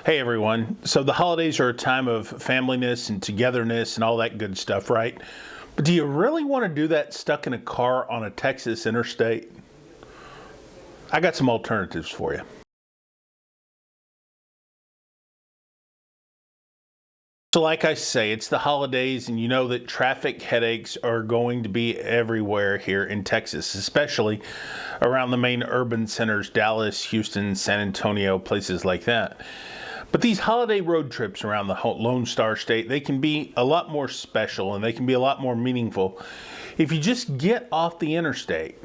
Hey everyone. So the holidays are a time of familyness and togetherness and all that good stuff, right? But do you really want to do that stuck in a car on a Texas interstate? I got some alternatives for you. So like I say, it's the holidays and you know that traffic headaches are going to be everywhere here in Texas, especially around the main urban centers, Dallas, Houston, San Antonio, places like that. But these holiday road trips around the Lone Star State, they can be a lot more special and they can be a lot more meaningful if you just get off the interstate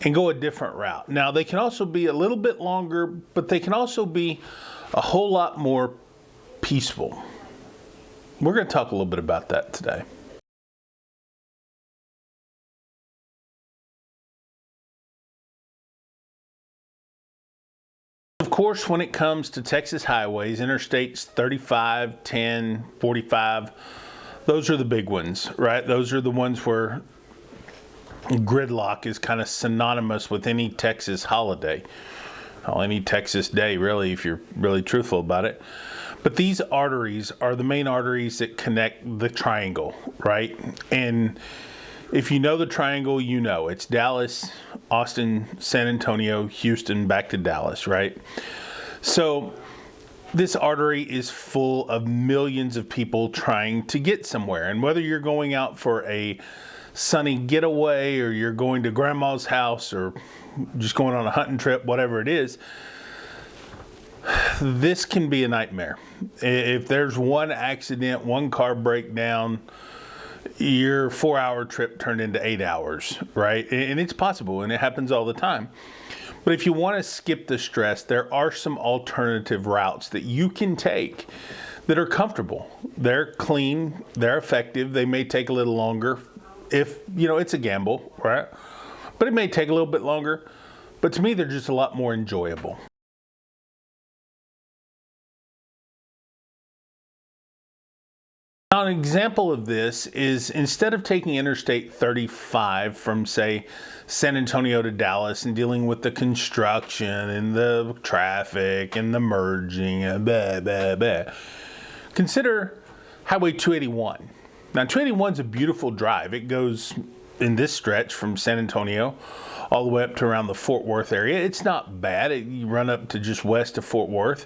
and go a different route. Now, they can also be a little bit longer, but they can also be a whole lot more peaceful. We're going to talk a little bit about that today. Of course, when it comes to Texas highways, interstates 35, 10, 45, those are the big ones, right? Those are the ones where gridlock is kind of synonymous with any Texas holiday. Well, any Texas day, really, if you're really truthful about it. But these arteries are the main arteries that connect the triangle, right? And if you know the triangle, you know it's Dallas, Austin, San Antonio, Houston, back to Dallas, right? So this artery is full of millions of people trying to get somewhere. And whether you're going out for a sunny getaway or you're going to grandma's house or just going on a hunting trip, whatever it is, this can be a nightmare. If there's one accident, one car breakdown, your 4-hour trip turned into 8 hours, right? And it's possible, and it happens all the time. But if you want to skip the stress, there are some alternative routes that you can take that are comfortable. They're clean, they're effective. They may take a little longer if, it's a gamble, right? But it may take a little bit longer. But to me, they're just a lot more enjoyable. Now, an example of this is instead of taking Interstate 35 from, say, San Antonio to Dallas and dealing with the construction and the traffic and the merging and blah, blah, blah, consider Highway 281. Now, 281 is a beautiful drive. It goes in this stretch from San Antonio all the way up to around the Fort Worth area. It's not bad. You run up to just west of Fort Worth.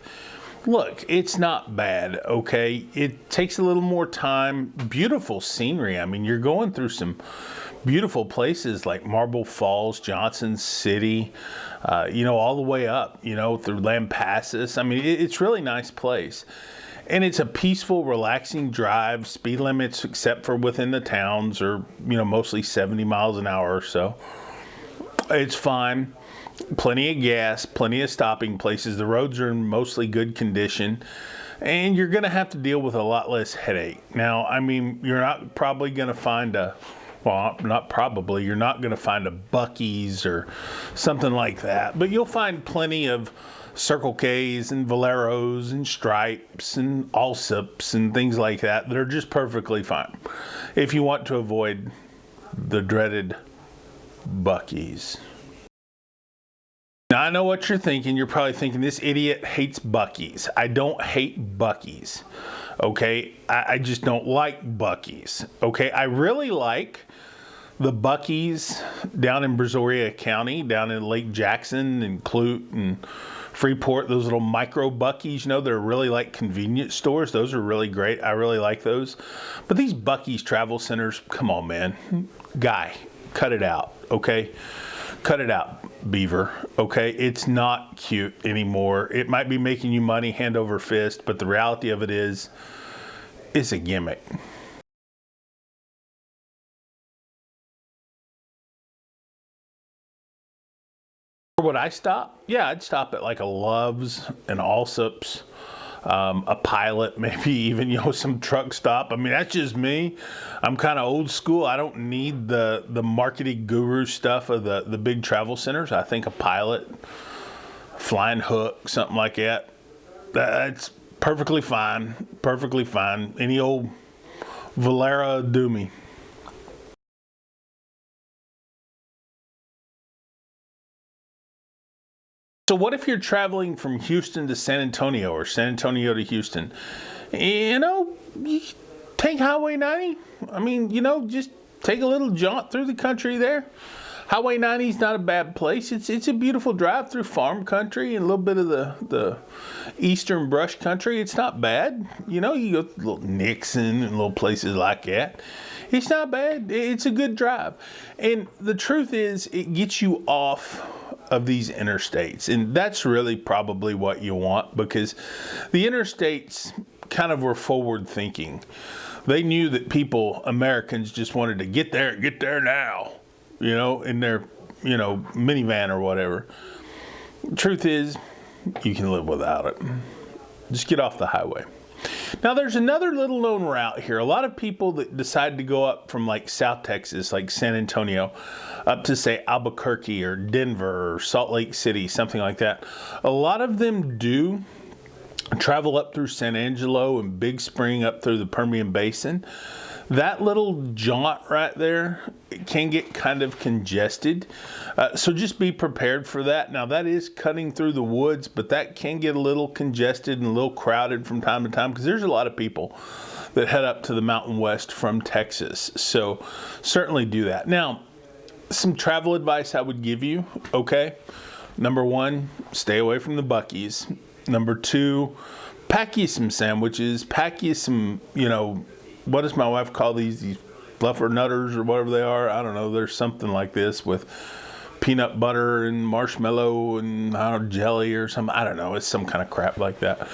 Look, it's not bad, okay? It takes a little more time. Beautiful scenery. I mean, you're going through some beautiful places like Marble Falls, Johnson City, all the way up, through Lampasas. I mean, it's really nice place. And it's a peaceful, relaxing drive. Speed limits, except for within the towns, are, mostly 70 miles an hour or so. It's fine. Plenty of gas, plenty of stopping places. The roads are in mostly good condition. And you're going to have to deal with a lot less headache. Now, I mean, you're not probably going to find you're not going to find a Buc-ee's or something like that. But you'll find plenty of Circle K's and Valeros and Stripes and Allsups and things like that are just perfectly fine if you want to avoid the dreaded Buc-ee's. Now, I know what you're thinking. You're probably thinking, this idiot hates Buc-ee's. I don't hate Buc-ee's, okay? I just don't like Buc-ee's, okay? I really like the Buc-ee's down in Brazoria County, down in Lake Jackson and Clute and Freeport, those little micro Buc-ee's, they're really like convenience stores. Those are really great. I really like those. But these Buc-ee's travel centers, come on, man. Guy, cut it out, okay? Cut it out, Beaver, okay? It's not cute anymore. It might be making you money hand over fist, but the reality of it is, it's a gimmick. Where would I stop? Yeah, I'd stop at like a Love's, an Allsups, a Pilot, maybe even, some truck stop. I mean, that's just me. I'm kind of old school. I don't need the marketing guru stuff of the big travel centers. I think a Pilot, Flying Hook, something like that, that's perfectly fine. Perfectly fine. Any old Valera do me. So what if you're traveling from Houston to San Antonio or San Antonio to Houston? You take Highway 90. Just take a little jaunt through the country there. Highway 90 is not a bad place. It's a beautiful drive through farm country and a little bit of the eastern brush country. It's not bad. You go to little Nixon and little places like that. It's not bad. It's a good drive. And the truth is, it gets you off of these interstates. And that's really probably what you want, because the interstates kind of were forward thinking. They knew that Americans just wanted to get there now, in their, minivan or whatever. Truth is, you can live without it. Just get off the highway. Now, there's another little known route here. A lot of people that decide to go up from like South Texas, like San Antonio, up to say Albuquerque or Denver or Salt Lake City, something like that. A lot of them do travel up through San Angelo and Big Spring up through the Permian Basin. That little jaunt right there can get kind of congested. So just be prepared for that. Now, that is cutting through the woods, but that can get a little congested and a little crowded from time to time, because there's a lot of people that head up to the Mountain West from Texas. So certainly do that. Now, some travel advice I would give you, okay? Number one, stay away from the Buc-ee's. Number two, pack you some sandwiches, pack you some, what does my wife call these fluffernutters or whatever they are? I don't know. There's something like this with peanut butter and marshmallow and jelly or something. I don't know. It's some kind of crap like that.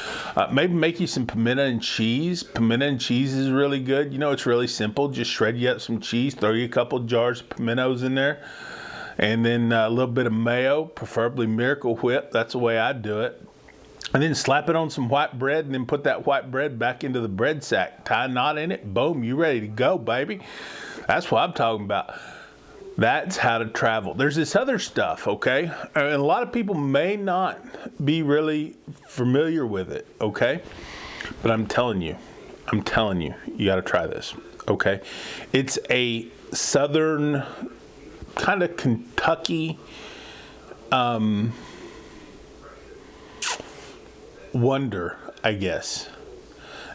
Maybe make you some pimento and cheese. Pimento and cheese is really good. It's really simple. Just shred you up some cheese, throw you a couple jars of pimentos in there, and then a little bit of mayo, preferably Miracle Whip. That's the way I do it. And then slap it on some white bread, and then put that white bread back into the bread sack. Tie a knot in it. Boom, you ready to go, baby. That's what I'm talking about. That's how to travel. There's this other stuff, okay? And a lot of people may not be really familiar with it, okay? But I'm telling you, you got to try this, okay? It's a southern kind of Kentucky wonder, I guess.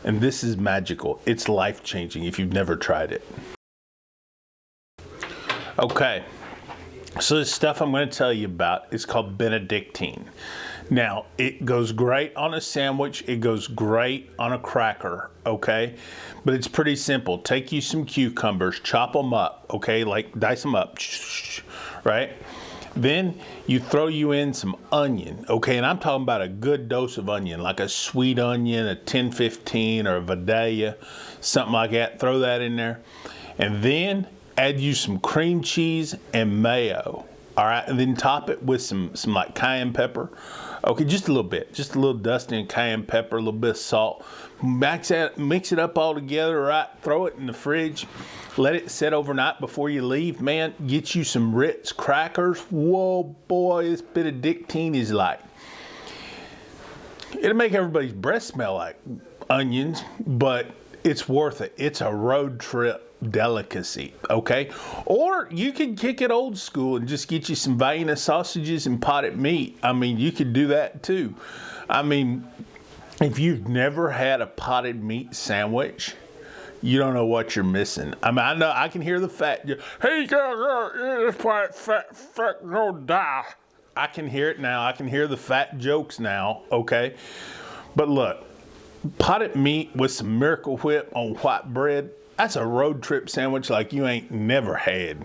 And this is magical. It's life-changing if you've never tried it. Okay, so this stuff I'm going to tell you about is called Benedictine. Now, it goes great on a sandwich. It goes great on a cracker, okay? But it's pretty simple. Take you some cucumbers, chop them up, okay? Like dice them up, right? Then you throw you in some onion, okay? And I'm talking about a good dose of onion, like a sweet onion, a 1015 or a Vidalia, something like that. Throw that in there. And then add you some cream cheese and mayo, all right? And then top it with some like cayenne pepper. Okay, just a little bit. Just a little dusting of cayenne pepper, a little bit of salt. Mix it up all together, right? Throw it in the fridge. Let it sit overnight before you leave. Man, get you some Ritz crackers. Whoa, boy, this Benedictine is like, it'll make everybody's breath smell like onions, but it's worth it. It's a road trip delicacy, okay? Or you could kick it old school and just get you some Vienna sausages and potted meat. You could do that too. If you've never had a potted meat sandwich, you don't know what you're missing. I know I can hear the fat. Hey, girl, this part fat go die. I can hear it now. I can hear the fat jokes now, okay? But look, potted meat with some Miracle Whip on white bread, that's a road trip sandwich like you ain't never had.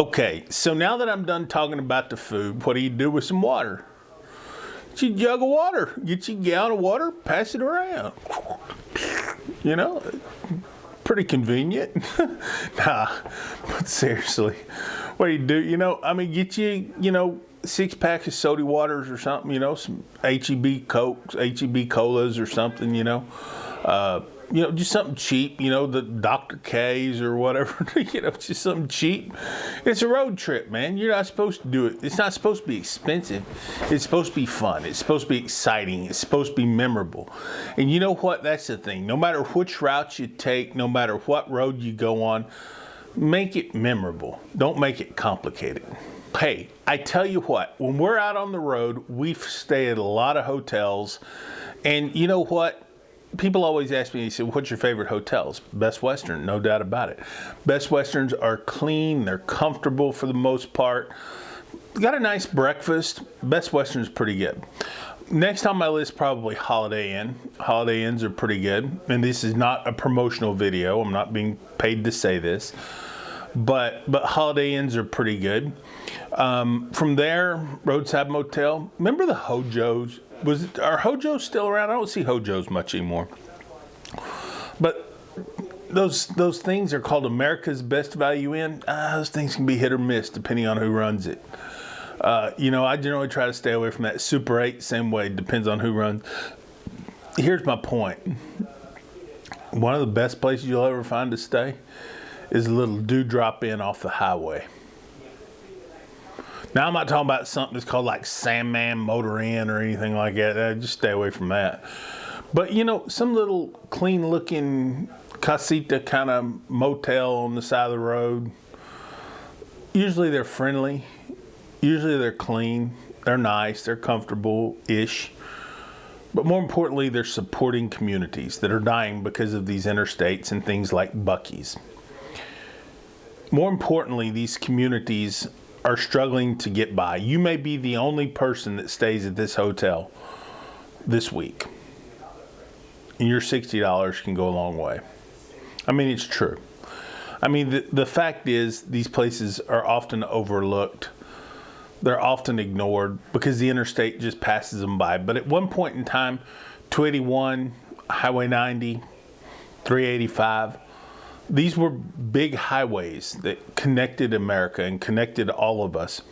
Okay, so now that I'm done talking about the food, what do you do with some water? Get you a jug of water. Get you a gallon of water, pass it around. Pretty convenient. Nah, but seriously, what do you do? Get you, 6-pack of soda waters or something, some H-E-B Cokes, H-E-B Colas or something, just something cheap, the Dr. K's or whatever, just something cheap. It's a road trip, man. You're not supposed to do it. It's not supposed to be expensive. It's supposed to be fun. It's supposed to be exciting. It's supposed to be memorable. And you know what? That's the thing. No matter which route you take, no matter what road you go on, Make it memorable. Don't make it complicated. Hey, I tell you what, when we're out on the road, we stay at a lot of hotels. And you know what? People always ask me, they say, what's your favorite hotels? Best Western, no doubt about it. Best Westerns are clean. They're comfortable for the most part. Got a nice breakfast. Best Western's pretty good. Next on my list, probably Holiday Inn. Holiday Inns are pretty good. And this is not a promotional video. I'm not being paid to say this. But Holiday Inns are pretty good. From there, Roadside Motel. Remember the Hojos? Are Hojos still around? I don't see Hojos much anymore. But those things are called America's Best Value Inn. Those things can be hit or miss depending on who runs it. I generally try to stay away from that. Super 8, same way, depends on who runs. Here's my point. One of the best places you'll ever find to stay is a little Dewdrop Inn off the highway. Now, I'm not talking about something that's called like Sandman Motor Inn or anything like that. Just stay away from that. But, some little clean-looking casita kind of motel on the side of the road. Usually they're friendly. Usually they're clean. They're nice. They're comfortable-ish. But more importantly, they're supporting communities that are dying because of these interstates and things like Buc-ee's. More importantly, these communities are struggling to get by. You may be the only person that stays at this hotel this week. And your $60 can go a long way. I mean, it's true. I mean, the fact is these places are often overlooked. They're often ignored because the interstate just passes them by. But at one point in time, 281, Highway 90, 385, these were big highways that connected America and connected all of us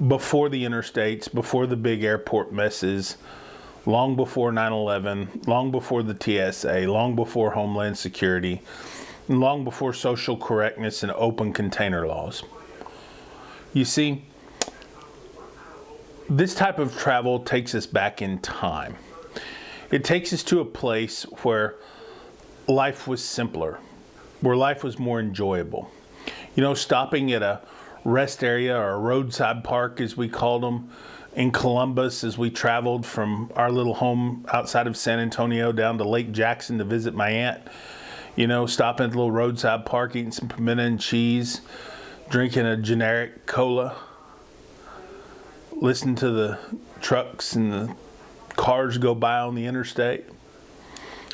before the interstates, before the big airport messes, long before 9/11, long before the TSA, long before Homeland Security, and long before social correctness and open container laws. You see, this type of travel takes us back in time. It takes us to a place where life was simpler, where life was more enjoyable. Stopping at a rest area or a roadside park, as we called them, in Columbus as we traveled from our little home outside of San Antonio down to Lake Jackson to visit my aunt. Stopping at the little roadside park, eating some pimento and cheese, drinking a generic cola, listening to the trucks and the cars go by on the interstate,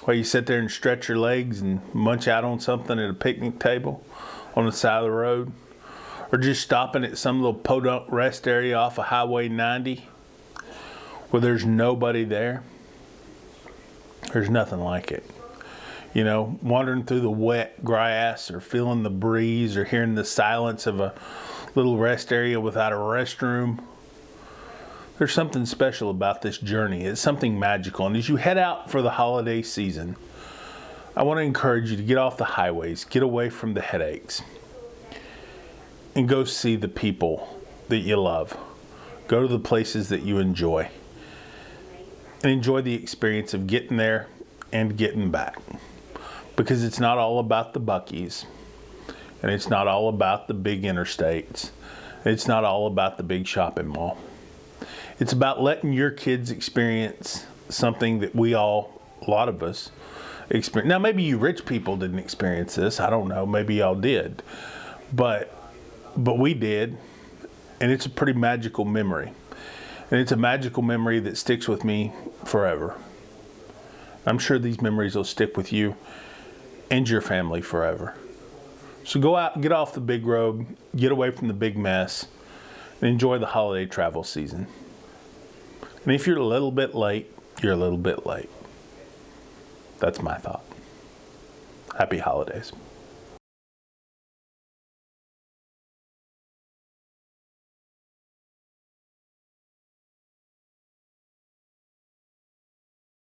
while you sit there and stretch your legs and munch out on something at a picnic table on the side of the road, or just stopping at some little podunk rest area off of Highway 90 where there's nobody there. There's nothing like it. Wandering through the wet grass or feeling the breeze or hearing the silence of a little rest area without a restroom. There's something special about this journey. It's something magical. And as you head out for the holiday season, I want to encourage you to get off the highways, get away from the headaches, and go see the people that you love. Go to the places that you enjoy. And enjoy the experience of getting there and getting back. Because it's not all about the Buc-ee's. And it's not all about the big interstates. It's not all about the big shopping mall. It's about letting your kids experience something that a lot of us, experience. Now, maybe you rich people didn't experience this. I don't know. Maybe y'all did. But we did. And it's a pretty magical memory. And it's a magical memory that sticks with me forever. I'm sure these memories will stick with you and your family forever. So go out, get off the big road, get away from the big mess, and enjoy the holiday travel season. And if you're a little bit late, you're a little bit late. That's my thought. Happy holidays.